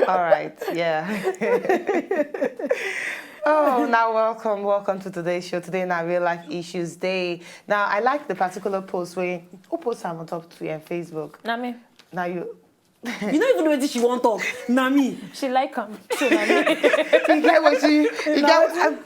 All right, yeah. Oh, now welcome to today's show. Today, now Real Life Issues Day. Now, I like the particular post where who posts on top to you on Facebook. Na me. Now you. You don't even know what she want talk. Na me. She like him. So na me. You get what you get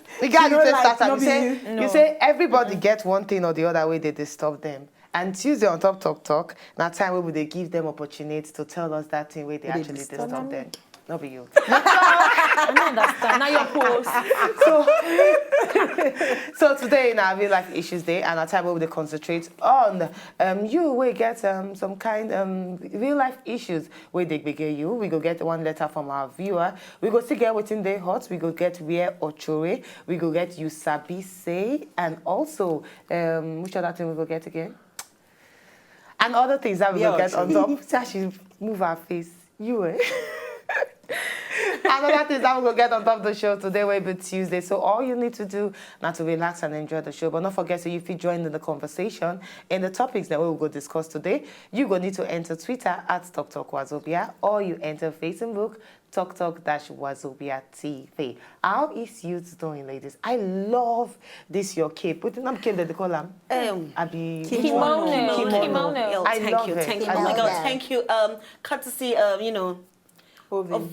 you say everybody get one thing or the other way they disturb them. And Tuesday on Top Talk, now time where would they give them opportunity to tell us that thing where they actually disturb them. Not be you. I don't understand. Now your post. So today in our Real Life Issues Day, and our time where we concentrate on you will get some kind real life issues where they begin you. We go get one letter from our viewer. We go still get within their hot. We go get Rare Ochore. We go get You Sabi Say, and also which other thing we go get again? And other things that we will get on top. See how she move her face. You, eh? Another thing that we will get on top of the show today will be Tuesday. So all you need to do now to relax and enjoy the show. But don't forget, so if you join in the conversation in the topics that we will go discuss today, you go need to enter Twitter at TalkTalkWazobia, or you enter Facebook TalkTalk-Wazobia TV. How is you doing, ladies? I love this your cape. What the cape that they call them? Kimono. I love it. Thank you. Oh my God, thank you. Courtesy, you know, Ovens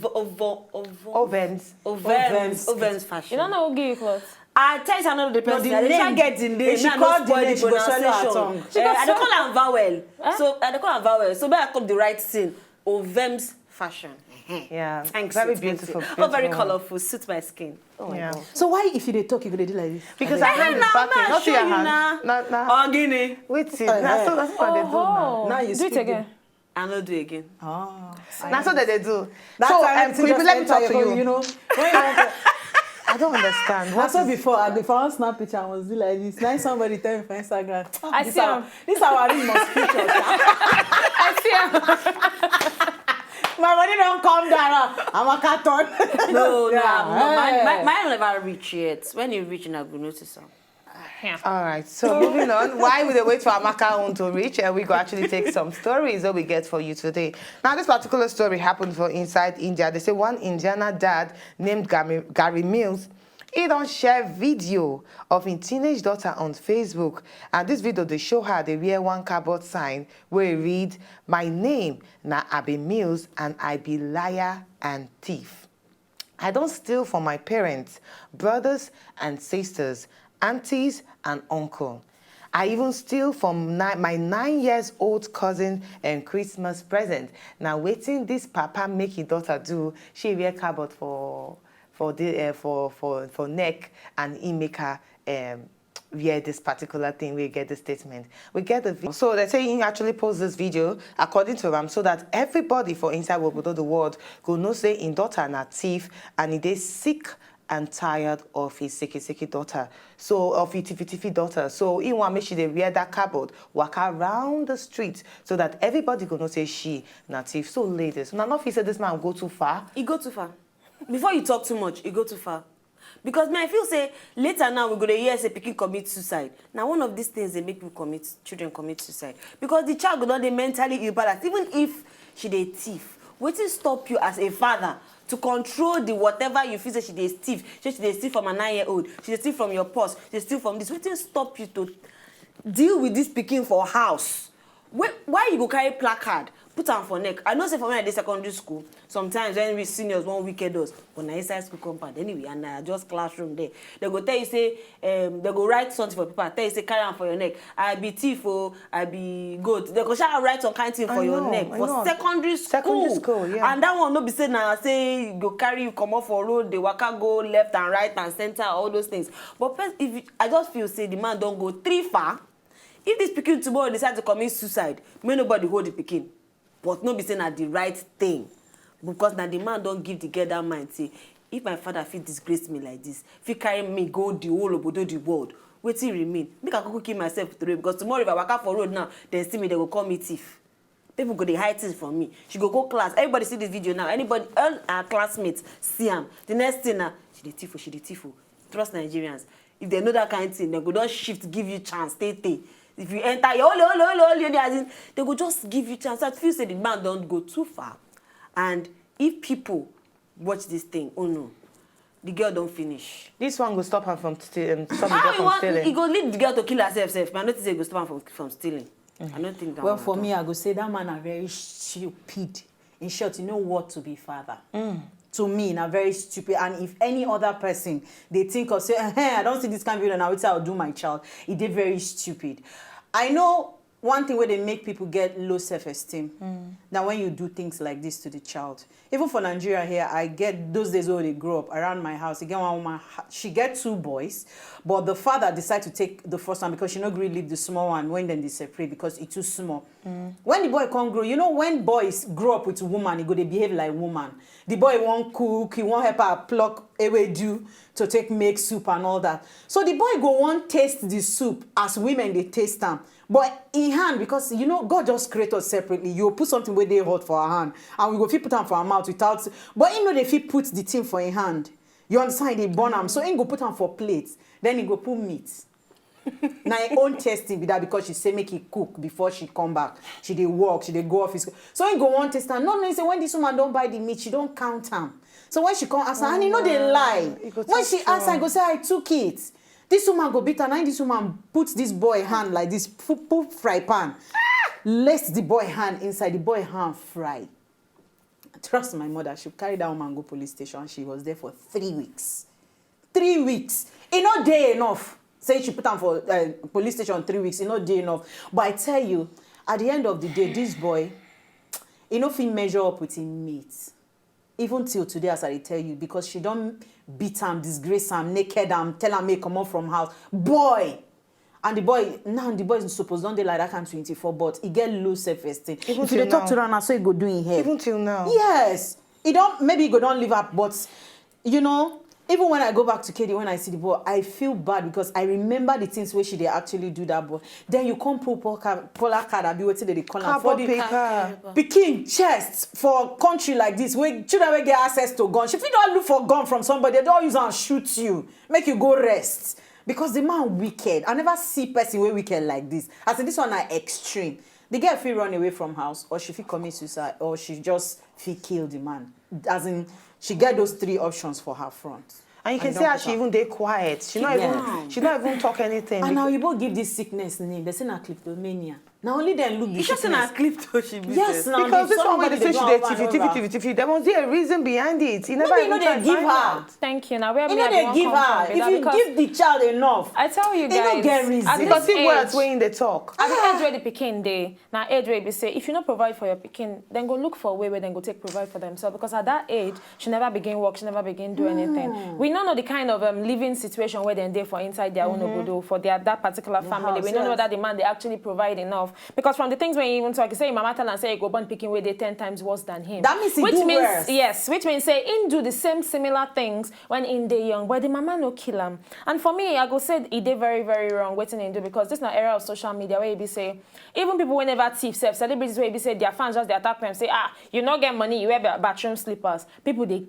fashion. You don't know who give you clothes? I tell you another person. No, the name get in there. She called the name. She go swallow her tongue. I don't call her vowel. So I don't call her vowel. So I call the right thing. Ovens fashion. Yeah, Thanks. very beautiful. Oh, very colorful. Suits my skin. Oh my God. So why, if you dey talk, you go dey do like this? Because I hand is back. Not your hand. Oh, Guinea. Wait, see. That's what they do now. Now you do it again. I'll not do it again. Oh. That's what they do. That So, time, Queen, let me talk to you. You know, I don't understand. I saw before, I found snap picture, I was doing like this. Now somebody tell me for Instagram. I see him. This is our ring must picture. I see him. My money don't come down. I'm a carton. No, Yeah. mine will never reach yet. When you reach, I will notice some. All right, so moving on. While we wait for Amaka own to reach, and we go actually take some stories that we get for you today. Now, this particular story happened for inside India. They say one Indiana dad named Gary Mills, he don't share video of his teenage daughter on Facebook. And this video, they show her, they wear one cardboard sign where it read, "My name na Abby Mills and I be liar and thief. I don't steal from my parents, brothers and sisters, aunties and uncle. I even steal from my 9-year-old cousin and Christmas present." Now, waiting this papa make his daughter do, she wear cardboard for neck, and he make her wear this particular thing. We get the statement. We get the video. So they say he actually post this video according to them, so that everybody for inside the world could know say in daughter na thief, and they sick and tired of his sicky daughter. So of his tiffy daughter. So he want make sure they wear that cardboard, walk around the street, so that everybody could know say she na thief. So ladies, now not he said this man go too far. He go too far. Before you talk too much, you go too far. Because I feel say later now we're gonna hear say pikin commit suicide. Now one of these things they make children commit suicide. Because the child go not they mentally imbalanced. Even if she dey thief, what will stop you as a father to control the whatever you feel say she dey thief? She dey steal from a 9-year-old. She dey steal from your purse. She dey steal from this. What will stop you to deal with this pikin for house? Why you go carry placard? put am for neck. I know say for when I dey secondary school, sometimes when we seniors wan wicked us, but na inside school compound anyway, and na just classroom there. They go tell you say, they go write something for paper, tell you say carry am for your neck. I be thief oh, I be goat. They go shall write some kind thing for your neck for secondary school. Secondary school, yeah. And that one no be say na say go carry you comot for road, dey waka go left and right and center, all those things. But I just feel say the man don go too far. If this pikin tomorrow decide to commit suicide, may nobody hold the pikin. But no be saying na the right thing, because now the man don't give the girl that mind say, if my father fit disgrace me like this, fit carry me go the whole obodo the world, wetin remain? Make I go kill myself today, because tomorrow if I waka for road now, they see me, they go call me thief. People go dey hide things from me. She go class. Everybody see this video now. Anybody, all our classmates see am. The next thing now, she dey thief, she dey thief. Trust Nigerians. If they know that kind of thing, they go don shift, give you chance, stay. If you enter your holy, they go just give you chance. So I feel say the man don't go too far. And if people watch this thing, oh no, the girl don't finish. This one will stop her from stealing. Stop the How girl from stealing. he go lead the girl to kill herself? But I don't think he go stop her from stealing. I don't think that. Well, for me, I go say that man are very stupid. In short, you know what to be father. To me, na very stupid. And if any other person, they think of say, I don't see this kind of video now, it's how I'll do my child. It is very stupid. I know one thing where they make people get low self-esteem. Now, when you do things like this to the child, even for Nigeria here, I get those days where they grow up around my house. Again, one woman, she get 2 boys, but the father decided to take the first one because she not really leave the small one when then they separate because it's too small. When the boy can't grow, you know, when boys grow up with a woman, they go they behave like woman. The boy won't cook, he won't help her pluck ewedu to make soup and all that. So the boy go want taste the soup as women they taste them. But in hand, because you know God just create us separately. You put something where they hot for our hand, and we go fit put them for our mouth without. But you know they fit put the thing for in hand. You understand? They burn them, so he go put them for plates. Then he go put meat. Now her own testing be that because she say make he cook before she come back. She dey work, she dey go office. So he go one test and no say when this woman don't buy the meat, she don't count them. So when she come ask her, and he know they lie. When she ask her, I go say I took it. This woman go beat her, and this woman puts this boy hand like this, put fry pan. Let the boy hand inside, the boy hand fry. Trust my mother, she carried that woman go police station. She was there for 3 weeks. 3 weeks. It not day enough. Say she put her for police station 3 weeks. It not day enough. But I tell you, at the end of the day, this boy, he no fit measure up with his mates. Even till today, as I tell you, because she don't beat him, disgrace him, naked him, tell him, come out from house. Boy! And the boy, now the boy is supposed don't they like that kind of 24, but he get low self-esteem. Even If you till dey talk now. to her now, so he go do in head. Even till now. Yes. He don't, maybe he go don't live up, but you know, even when I go back to Katie, when I see the boy, I feel bad because I remember the things where she they actually do that boy. Then you come pull polar card and be waiting they call her for Cardboard the paper. picking chest for a country like this where children will get access to gun. If you don't look for gun from somebody, they don't use and shoot you, make you go rest. Because the man wicked. I never see person way wicked like this. I said this one are extreme. The girl feel run away from house, or she feel commit suicide, or she just feel kill the man. As in, she get those 3 options for her front. And you can And see don't how put she her. even they quiet. She not even talk anything. And now you both give this sickness name. They say na kleptomania. Now only then look the It's just in a sickness. clip though she be Yes, now because this one somebody when they say dey she go dey over and over. tiffy, there must be a reason behind it. He never Maybe even you know tried they to give find her. out. Thank you. Now where You me know I they wan give come her. from be that If you because give the child enough, I tell you you guys, don't get reason. at this Because see age, words when they talk. at the age where the pikin dey, now age where be say if you not provide for your pikin, then go look for a way where then go take provide for themselves. Because at that age, she never begin work, she never begin do anything. We don't know the kind of living situation where they dey for inside their own obodo for that particular family. house, We don't know yes. whether the man they actually provide enough. Because from the things when you even talk, you say mama tell and say you go born pikin where they 10 times worse than him. That means he which do means worse. yes, which means say in do the same similar things when in the young, but the mama no kill him. And for me, I go say he did very, very wrong waiting in do because this is not era of social media where you be say even people whenever thief self celebrities where you be say their fans just they attack them say you not get money you wear bathroom slippers. People they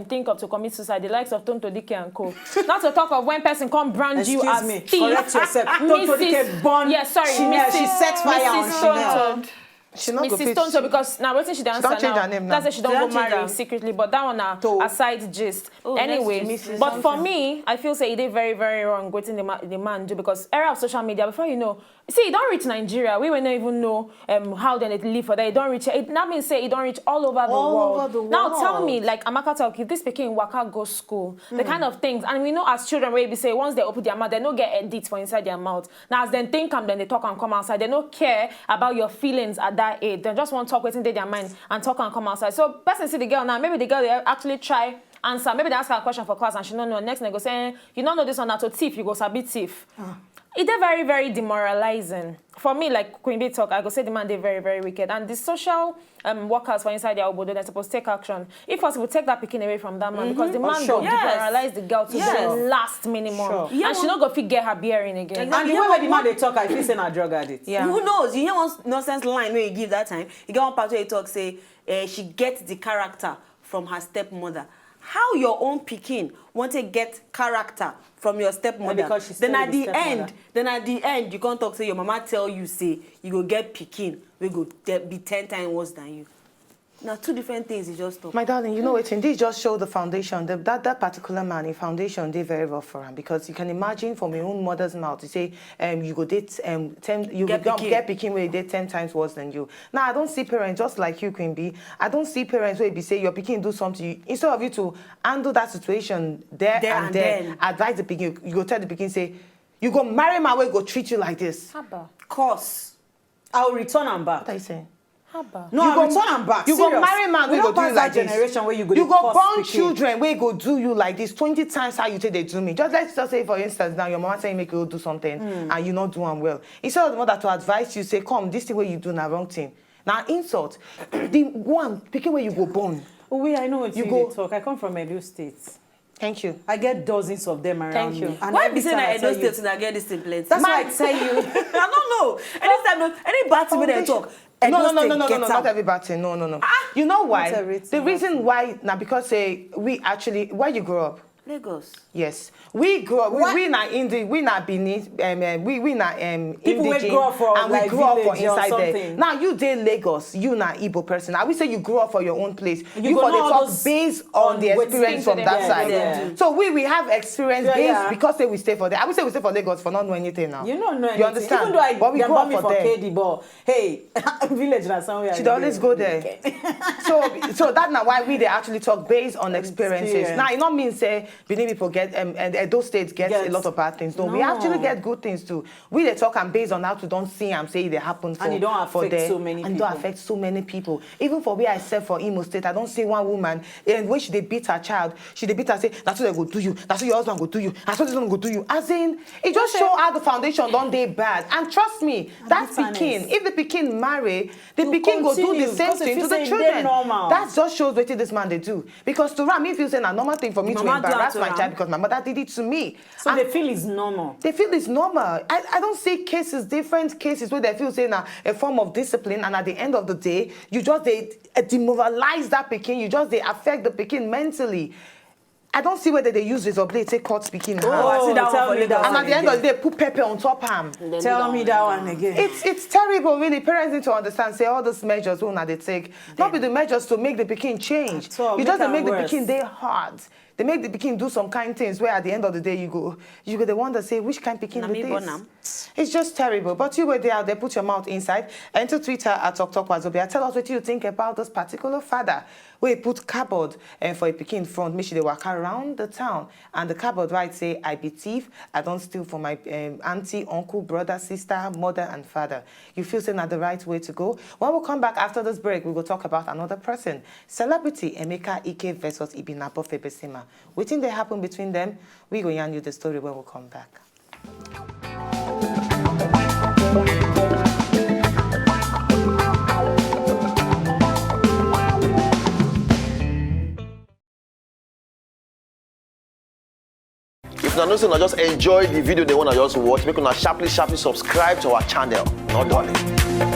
think of to commit suicide. The likes of Tonto Dike and Co. Not to talk of when person come brand you Excuse as me, thief. correct yourself. Tonto Dike born Yes, sorry, Chanel, she set fire on Mrs. Chanel. Tonto. She not go Mrs. fit. Tonto, because now what she don't don't answer change now. her name now. That's why she don't She go don't change marry her. secretly, but that one To- a side gist. Oh, Anyway, next to Mrs. but for me, I feel say it is very, very wrong waiting the man do, because era of social media, before you know, see, it don't reach Nigeria. We will not even know how they live for that. It don't reach. That means say it don't reach all over the All world. over the Now tell world. me, like Amaka talk, if this Peking waka go school, the kind of things, and we know as children, where we say once they open their mouth, they don't get edits for inside their mouth. Now as then think them, then they talk and come outside. They don't care about your feelings at that age. They just want to talk within their mind and talk and come outside. So person see the girl now, maybe the girl they actually try answer. Maybe they ask her a question for class and she don't know. Next they go say, you don't know this one, that to thief, you go sabi thief. It's very, very demoralizing. For me, like Queen Bee talk, I go say the man, they're very, very wicked. And the social workers for inside their obodo, they're supposed to take action. If possible, take that picking away from that man, because the man sure. will Yes. demoralize the girl to Yes. the last minimum. Sure. Yeah, And she not go fit get her bearing again. Exactly. And the way where the man they talk, I feel saying a drug addict. Yeah. Who knows? You hear one nonsense line where you give that time. You get one part where you talk, say, she gets the character from her stepmother. How your own pikin want to get character from your stepmother? because she's then still at the the end, you can't talk, say your mama tell you, say, you go get pikin, we go be 10 times worse than you. Now, two different things you just talk. My darling, you know what? This just show the foundation. That particular man, in foundation, they very rough for him, because you can imagine from your own mother's mouth to say, you go date 10, you Get go pikin. get pikin where they 10 times worse than you. Now I don't see parents just like you, Queen Bee. I don't see parents where be say your pikin do something. Instead of you to handle that situation there and then, advise the pikin, you go tell the pikin say, you go marry my way, go treat you like this. Haba. Course. I'll return and back. What are you saying? Haba. No, I'll return and back. You go Serious. marry man, we We go don't do you pass like that this. generation where you go You dey go curse born pikin. children where go do you like this 20 times how you take they do me. Let's just say, for instance, now your mama saying make you do something and you not do one well. Instead of the mother to advise you, say, come, this thing where you do na wrong thing. Now insult. The one picking where you go born. Oh, wait, I know what You you go- talk. I come from Edo State. Thank you. I get dozens of them around Thank you. me. And Why every be saying time I that Edo tell you- State and I get this thing plenty? That's why I tell you. I don't know. Anytime, any bad thing when they talk, Edo No, State not gets out. every bad thing. No. You know why? Not everything, The reason why, now because we actually, where you grew up? Lagos. Yes, we grew up. What? We not Indi, we not Benin. We not People wey indigene, grow up for, and we like, grew up for village or inside there. something. Now you dey Lagos, you not Igbo person. I will say you grew up for your own place. You go for the know all talk those based on the wetin experience from they that do, side. yeah. So we have experience Yeah, based yeah. because say we stay for there. I would say we stay for Lagos for not knowing anything now. You don't know anything. You understand? Even though but we they grew born up me for for there. KD, but hey, village na somewhere. She'd always go there. so that's not why we they actually talk based on experiences. Experience. Now it not mean say Benin people get and those states get a lot of bad things. No, we No. actually get good things too. We they talk and based on how to don't see and say they happen for And it don't for affect there, so many and it don't people. affect so many people. Even for where I said for Imo State, I don't see one woman and when she they beat her child, she they beat her say that's what they go do you, that's what your husband go do you, that's what this one go do you. As in, it just show how the foundation don't they bad. And trust me, that's bitterness. Pekin. If the Pekin marry, the To Pekin go do continue, the same because it thing to feels the like children. they're normal. That just shows what this man they do. Because to Ram, if you say a normal thing for me to Mama do embarrass that to my Ram. child because my mother did it to me. So And they feel it's normal. they feel it's normal. I don't see cases, different cases where they feel saying a form of discipline, and at the end of the day, you just they demoralize that Pekin, you just they affect the Pekin mentally. I don't see whether they use razor blade, take cut Pekin. Oh, I see that tell one for me that Lagos. And at the end of the day, put pepper on top ham. Tell me that one again. It's terrible, really. Parents need to understand. Say all those measures who now they take, not be the measures to make the Pekin change. At all, You just make make am the worse. Pekin they hard. They make the Pekin do some kind things where at the end of the day you go the one that say which kind Pekin Na be me this. born am. It's just terrible. But you were there, they put your mouth inside. Enter Twitter at TokTokWazobia. Tell us what you think about this particular father where he put cupboard for a Pekin front. Make sure they walk around the town. And the cupboard right say, I be thief. I don't steal from my auntie, uncle, brother, sister, mother, and father. You feel saying that the right way to go? When we come back after this break, we will talk about another person. Celebrity Emeka Ike versus Ibinapo Febesima. What think they happen between them? We go yarn you the story when we come back. If una know say una just enjoy the video they wanna just watch, make una sharply subscribe to our channel. Not darling.